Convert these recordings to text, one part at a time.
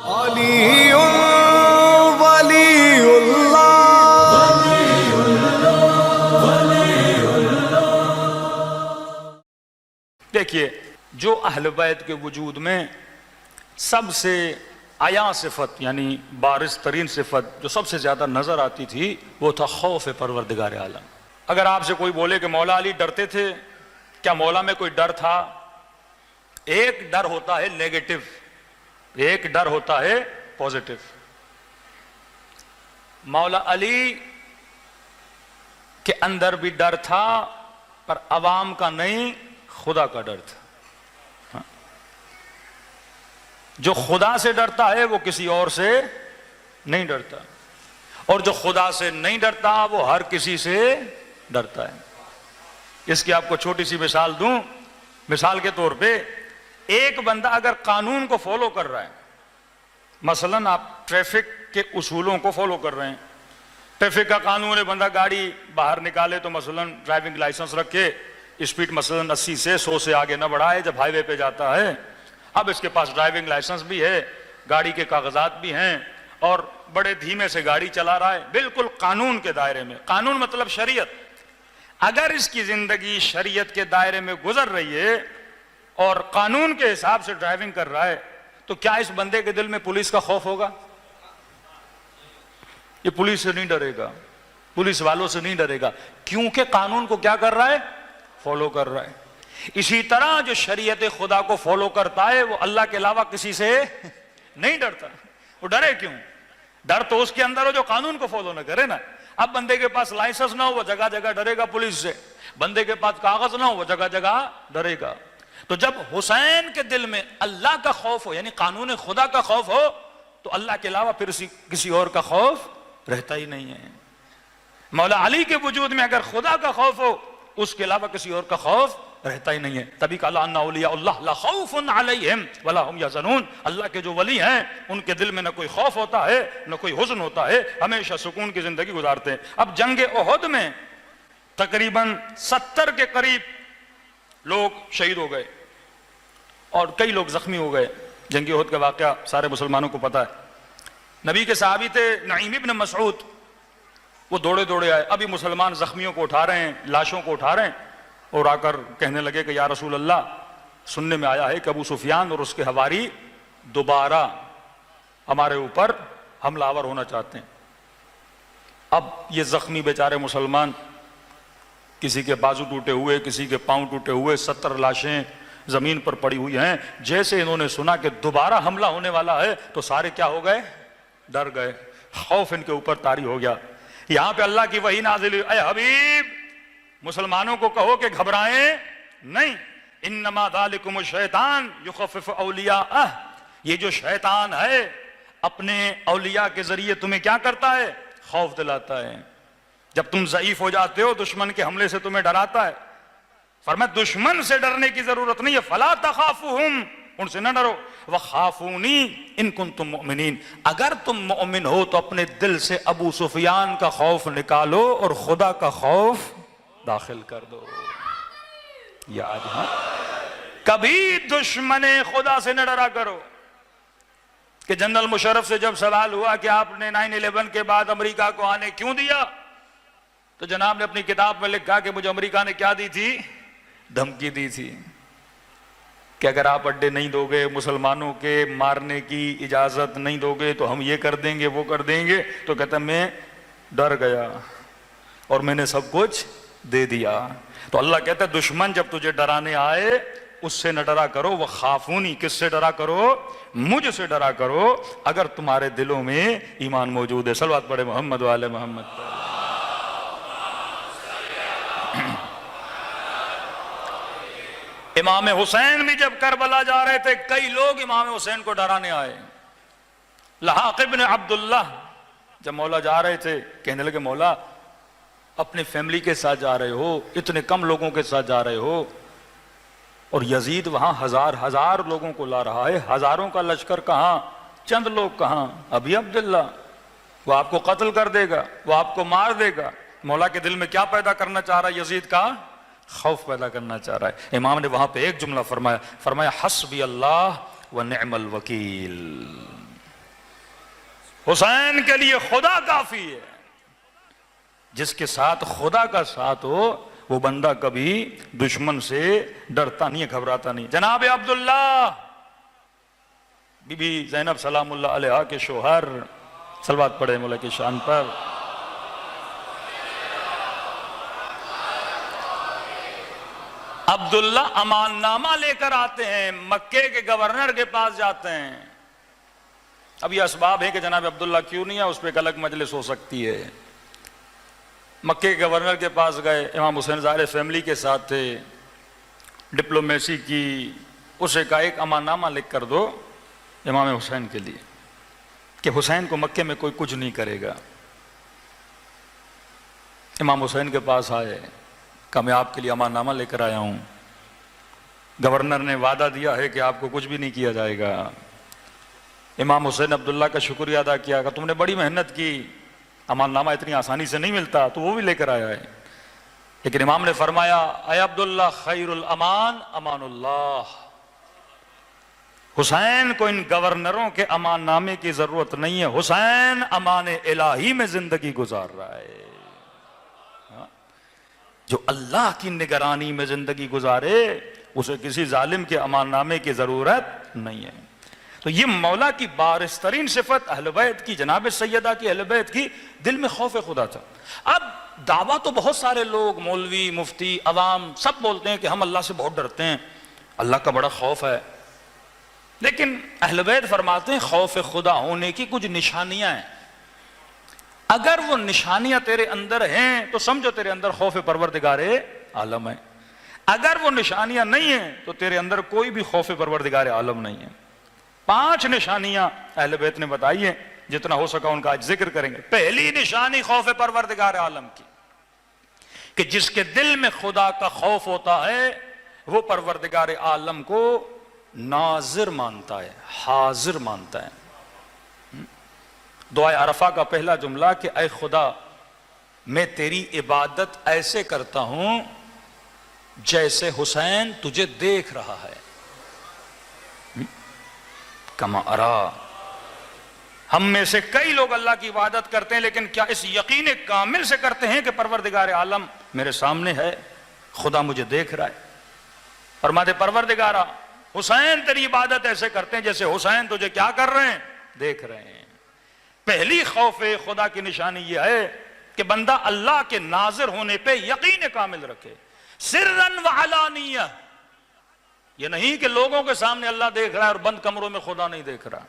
علی ولی اللہ. دیکھیے، جو اہل بیت کے وجود میں سب سے عیاں صفت یعنی بارز ترین صفت جو سب سے زیادہ نظر آتی تھی وہ تھا خوف پروردگار عالم. اگر آپ سے کوئی بولے کہ مولا علی ڈرتے تھے، کیا مولا میں کوئی ڈر تھا؟ ایک ڈر ہوتا ہے نیگیٹو، ایک ڈر ہوتا ہے پوزیٹو. مولا علی کے اندر بھی ڈر تھا، پر عوام کا نہیں، خدا کا ڈر تھا. جو خدا سے ڈرتا ہے وہ کسی اور سے نہیں ڈرتا، اور جو خدا سے نہیں ڈرتا وہ ہر کسی سے ڈرتا ہے. اس کی آپ کو چھوٹی سی مثال دوں. مثال کے طور پہ ایک بندہ اگر قانون کو فالو کر رہا ہے، مثلا آپ ٹریفک کے اصولوں کو فالو کر رہے ہیں، ٹریفک کا قانون ہے بندہ گاڑی باہر نکالے تو مثلا ڈرائیونگ لائسنس رکھے، اسپیڈ مثلا 80 سے 100 سے آگے نہ بڑھائے جب ہائی وے پہ جاتا ہے. اب اس کے پاس ڈرائیونگ لائسنس بھی ہے، گاڑی کے کاغذات بھی ہیں، اور بڑے دھیمے سے گاڑی چلا رہا ہے بالکل قانون کے دائرے میں. قانون مطلب شریعت. اگر اس کی زندگی شریعت کے دائرے میں گزر رہی ہے اور قانون کے حساب سے ڈرائیونگ کر رہا ہے تو کیا اس بندے کے دل میں پولیس کا خوف ہوگا؟ یہ پولیس سے نہیں ڈرے گا، پولیس والوں سے نہیں ڈرے گا، کیونکہ قانون کو کیا کر رہا ہے؟ فالو کر رہا ہے. اسی طرح جو شریعت خدا کو فالو کرتا ہے وہ اللہ کے علاوہ کسی سے نہیں ڈرتا. وہ ڈرے کیوں؟ ڈر تو اس کے اندر ہو جو قانون کو فالو نہ کرے نا. اب بندے کے پاس لائسنس نہ ہو وہ جگہ جگہ ڈرے گا پولیس سے، بندے کے پاس کاغذ نہ ہو وہ جگہ جگہ ڈرے گا. تو جب حسین کے دل میں اللہ کا خوف ہو یعنی قانون خدا کا خوف ہو تو اللہ کے علاوہ پھر کسی اور کا خوف رہتا ہی نہیں ہے. مولا علی کے وجود میں اگر خدا کا خوف ہو اس کے علاوہ کسی اور کا خوف رہتا ہی نہیں ہے. تبھی کہا ان اولیاء اللہ لا خوف علیہم ولا هم یحزنون. اللہ کے جو ولی ہیں ان کے دل میں نہ کوئی خوف ہوتا ہے نہ کوئی حزن ہوتا ہے، ہمیشہ سکون کی زندگی گزارتے ہیں. اب جنگ احد میں تقریباً 70 کے قریب لوگ شہید ہو گئے اور کئی لوگ زخمی ہو گئے. جنگ احد کا واقعہ سارے مسلمانوں کو پتا ہے. نبی کے صحابی تھے نعیم ابن مسعود، وہ دوڑے دوڑے آئے. ابھی مسلمان زخمیوں کو اٹھا رہے ہیں، لاشوں کو اٹھا رہے ہیں، اور آ کر کہنے لگے کہ یا رسول اللہ، سننے میں آیا ہے کہ ابو سفیان اور اس کے حواری دوبارہ ہمارے اوپر حملہ آور ہونا چاہتے ہیں. اب یہ زخمی بیچارے مسلمان، کسی کے بازو ٹوٹے ہوئے، کسی کے پاؤں ٹوٹے ہوئے، 70 لاشیں زمین پر پڑی ہوئی ہیں. جیسے انہوں نے سنا کہ دوبارہ حملہ ہونے والا ہے تو سارے کیا ہو گئے؟ ڈر گئے. خوف ان کے اوپر طاری ہو گیا. یہاں پہ اللہ کی وحی نازل ہوئی، اے حبیب مسلمانوں کو کہو کہ گھبرائیں نہیں. انما ذالکم الشیطان یخفف اولیاءہ. یہ جو شیطان ہے اپنے اولیاء کے ذریعے تمہیں کیا کرتا ہے؟ خوف دلاتا ہے. جب تم ضعیف ہو جاتے ہو دشمن کے حملے سے تمہیں ڈراتا ہے. فرمایا دشمن سے ڈرنے کی ضرورت نہیں ہے، فلا تخافوہم، ان سے نہ ڈرو، وخافونی ان کنتم مؤمنین، اگر تم مؤمن ہو تو اپنے دل سے ابو سفیان کا خوف نکالو اور خدا کا خوف داخل کر دو. یاد ہے کبھی دشمن خدا سے نہ ڈرا کرو. کہ جنرل مشرف سے جب سوال ہوا کہ آپ نے 9/11 کے بعد امریکہ کو آنے کیوں دیا، تو جناب نے اپنی کتاب میں لکھا کہ مجھے امریکہ نے کیا دی تھی؟ دھمکی دی تھی کہ اگر آپ اڈے نہیں دو گے، مسلمانوں کے مارنے کی اجازت نہیں دو گے تو ہم یہ کر دیں گے وہ کر دیں گے. تو کہتا میں ڈر گیا اور میں نے سب کچھ دے دیا. تو اللہ کہتا ہے دشمن جب تجھے ڈرانے آئے اس سے نہ ڈرا کرو، وہ خافونی، کس سے ڈرا کرو؟ مجھ سے ڈرا کرو اگر تمہارے دلوں میں ایمان موجود ہے. صلوات پڑھے محمد وآل محمد. امام حسین بھی جب کربلا جا رہے تھے کئی لوگ امام حسین کو ڈرانے آئے. لحاق ابن عبداللہ جب مولا جا رہے تھے کہنے لگے مولا اپنے فیملی کے ساتھ جا رہے ہو، اتنے کم لوگوں کے ساتھ جا رہے ہو، اور یزید وہاں ہزار لوگوں کو لا رہا ہے، ہزاروں کا لشکر کہاں، چند لوگ کہاں. ابھی عبداللہ وہ آپ کو قتل کر دے گا، وہ آپ کو مار دے گا. مولا کے دل میں کیا پیدا کرنا چاہ رہا ہے؟ یزید کا خوف پیدا کرنا چاہ رہا ہے. امام نے وہاں پہ ایک جملہ فرمایا حسبی اللہ ونعم الوکیل. حسین کے لیے خدا کافی ہے. جس کے ساتھ خدا کا ساتھ ہو وہ بندہ کبھی دشمن سے ڈرتا نہیں ہے, گھبراتا نہیں. جناب عبداللہ بی بی زینب سلام اللہ علیہا کے شوہر, صلوات پڑھے مولا کی شان پر. عبداللہ امان نامہ لے کر آتے ہیں, مکے کے گورنر کے پاس جاتے ہیں. اب یہ اسباب ہے کہ جناب عبداللہ کیوں نہیں ہے, اس پہ ایک الگ مجلس ہو سکتی ہے. مکے کے گورنر کے پاس گئے, امام حسین ظاہر فیملی کے ساتھ تھے, ڈپلومیسی کی, اسے کہا ایک امان نامہ لکھ کر دو امام حسین کے لیے کہ حسین کو مکے میں کوئی کچھ نہیں کرے گا. امام حسین کے پاس آئے, کہا میں آپ کے لیے امان نامہ لے کر آیا ہوں, گورنر نے وعدہ دیا ہے کہ آپ کو کچھ بھی نہیں کیا جائے گا. امام حسین عبداللہ کا شکریہ ادا کیا, کہ تم نے بڑی محنت کی, امان نامہ اتنی آسانی سے نہیں ملتا, تو وہ بھی لے کر آیا ہے. لیکن امام نے فرمایا اے عبداللہ خیر الامان امان اللہ, حسین کو ان گورنروں کے امان نامے کی ضرورت نہیں ہے, حسین امان الہی میں زندگی گزار رہا ہے. جو اللہ کی نگرانی میں زندگی گزارے اسے کسی ظالم کے امان نامے کی ضرورت نہیں ہے. تو یہ مولا کی بارزترین صفت اہل بیت کی, جناب سیدہ کی, اہل بیت کی, دل میں خوف خدا تھا. اب دعویٰ تو بہت سارے لوگ, مولوی, مفتی, عوام سب بولتے ہیں کہ ہم اللہ سے بہت ڈرتے ہیں, اللہ کا بڑا خوف ہے. لیکن اہل بیت فرماتے ہیں خوف خدا ہونے کی کچھ نشانیاں ہیں. اگر وہ نشانیاں تیرے اندر ہیں تو سمجھو تیرے اندر خوف پروردگار عالم ہے. اگر وہ نشانیاں نہیں ہیں تو تیرے اندر کوئی بھی خوف پروردگار عالم نہیں ہے. 5 نشانیاں اہل بیت نے بتائی ہیں, جتنا ہو سکا ان کا آج ذکر کریں گے. پہلی نشانی خوف پروردگار عالم کی, کہ جس کے دل میں خدا کا خوف ہوتا ہے وہ پروردگار عالم کو ناظر مانتا ہے, حاضر مانتا ہے. دعائے عرفہ کا پہلا جملہ کہ اے خدا میں تیری عبادت ایسے کرتا ہوں جیسے حسین تجھے دیکھ رہا ہے. کما ارا, ہم میں سے کئی لوگ اللہ کی عبادت کرتے ہیں لیکن کیا اس یقین کامل سے کرتے ہیں کہ پروردگار عالم میرے سامنے ہے, خدا مجھے دیکھ رہا ہے. فرماتے پروردگارا حسین تیری عبادت ایسے کرتے ہیں جیسے حسین تجھے کیا کر رہے ہیں, دیکھ رہے ہیں. پہلی خوف خدا کی نشانی یہ ہے کہ بندہ اللہ کے ناظر ہونے پہ یقین کامل رکھے. سرن و علانیہ, یہ نہیں کہ لوگوں کے سامنے اللہ دیکھ رہا ہے اور بند کمروں میں خدا نہیں دیکھ رہا.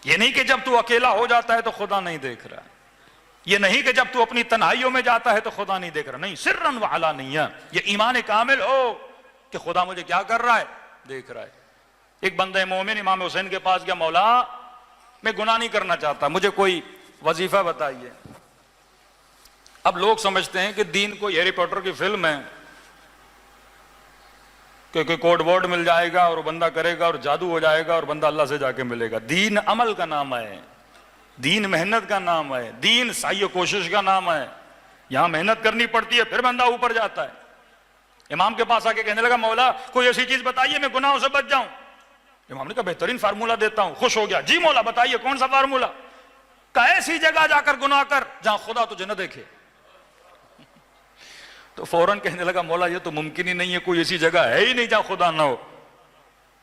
یہ نہیں کہ جب تو اکیلا ہو جاتا ہے تو خدا نہیں دیکھ رہا. یہ نہیں کہ جب تو اپنی تنہائیوں میں جاتا ہے تو خدا نہیں دیکھ رہا. نہیں, سرن و علانیہ, یہ ایمان کامل ہو کہ خدا مجھے کیا کر رہا ہے, دیکھ رہا ہے. ایک بندہ مومن امام حسین کے پاس گیا, مولا میں گناہ نہیں کرنا چاہتا, مجھے کوئی وظیفہ بتائیے. اب لوگ سمجھتے ہیں کہ دین کوئی ہیری پوٹر کی فلم ہے کہ کوئی کوڈ ورڈ مل جائے گا اور بندہ کرے گا اور جادو ہو جائے گا اور بندہ اللہ سے جا کے ملے گا. دین عمل کا نام ہے, دین محنت کا نام ہے, دین سعی و کوشش کا نام ہے. یہاں محنت کرنی پڑتی ہے پھر بندہ اوپر جاتا ہے. امام کے پاس آ کے کہنے لگا مولا کوئی ایسی چیز بتائیے میں گناہوں سے بچ جاؤں. امام نے کہا بہترین فارمولہ دیتا ہوں. خوش ہو گیا, جی مولا بتائیے کون سا فارمولہ. کہا ایسی جگہ جا کر گناہ کر جہاں خدا تجھے نہ دیکھے. تو فوراً کہنے لگا مولا یہ تو ممکن ہی نہیں ہے, کوئی ایسی جگہ ہے ہی نہیں جہاں خدا نہ ہو.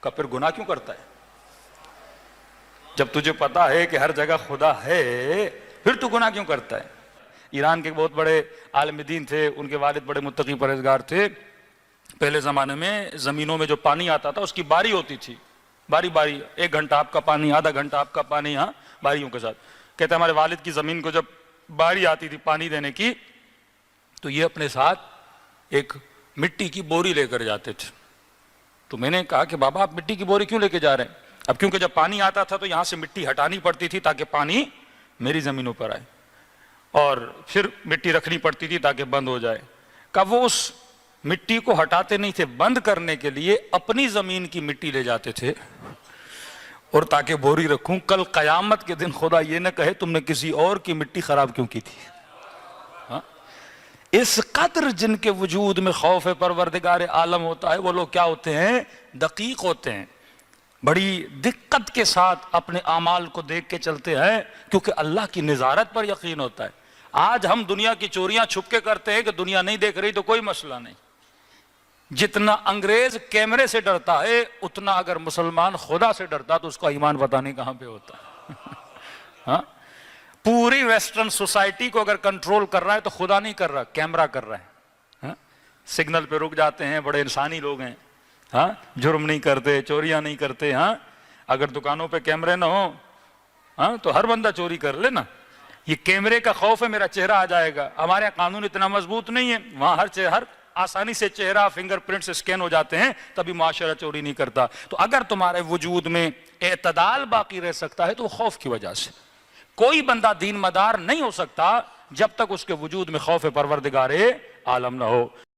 کہا پھر گناہ کیوں کرتا ہے, جب تجھے پتا ہے کہ ہر جگہ خدا ہے پھر تو گناہ کیوں کرتا ہے. ایران کے بہت بڑے عالم دین تھے, ان کے والد بڑے متقی پرہیزگار تھے. پہلے زمانے میں زمینوں میں جو پانی آتا تھا اس کی باری ہوتی تھی, باری باری, 1 گھنٹہ آپ کا پانی, آدھا گھنٹہ آپ کا پانی, ہاں باریوں کے ساتھ. کہتے ہمارے والد کی زمین کو جب باری آتی تھی پانی دینے کی تو یہ اپنے ساتھ ایک مٹی کی بوری لے کر جاتے تھے. تو میں نے کہا کہ بابا آپ مٹی کی بوری کیوں لے کے جا رہے ہیں؟ اب کیونکہ جب پانی آتا تھا تو یہاں سے مٹی ہٹانی پڑتی تھی تاکہ پانی میری زمینوں پر آئے, اور پھر مٹی رکھنی پڑتی تھی تاکہ بند ہو جائے. کہا وہ اس مٹی کو ہٹاتے نہیں تھے, بند کرنے کے لیے اپنی زمین کی مٹی لے جاتے تھے اور تاکہ بوری رکھوں, کل قیامت کے دن خدا یہ نہ کہے تم نے کسی اور کی مٹی خراب کیوں کی تھی. اس قدر جن کے وجود میں خوف پروردگار عالم ہوتا ہے وہ لوگ کیا ہوتے ہیں, دقیق ہوتے ہیں. بڑی دقت کے ساتھ اپنے اعمال کو دیکھ کے چلتے ہیں، کیونکہ اللہ کی نظارت پر یقین ہوتا ہے۔ آج ہم دنیا کی چوریاں چھپ کے کرتے ہیں کہ دنیا نہیں دیکھ رہی تو کوئی مسئلہ نہیں۔ جتنا انگریز کیمرے سے ڈرتا ہے اتنا اگر مسلمان خدا سے ڈرتا تو اس کا ایمان پتہ نہیں کہاں پہ ہوتا ہے۔ ہاں، پوری ویسٹرن سوسائٹی کو اگر کنٹرول کر رہا ہے تو خدا نہیں کر رہا، کیمرہ کر رہا ہے۔ سگنل پہ رک جاتے ہیں، بڑے انسانی لوگ ہیں، ہاں، جرم نہیں کرتے، چوریاں نہیں کرتے۔ ہاں، اگر دکانوں پہ کیمرے نہ ہوں ہاں تو ہر بندہ چوری کر لے نا۔ یہ کیمرے کا خوف ہے میرا چہرہ آ جائے گا۔ ہمارے یہاں قانون اتنا مضبوط نہیں ہے، وہاں ہر آسانی سے چہرہ فنگر پرنٹ سے سکین ہو جاتے ہیں، تبھی معاشرہ چوری نہیں کرتا۔ تو اگر تمہارے وجود میں اعتدال باقی رہ سکتا ہے تو وہ خوف کی وجہ سے۔ کوئی بندہ دین مدار نہیں ہو سکتا جب تک اس کے وجود میں خوف پروردگار عالم نہ ہو۔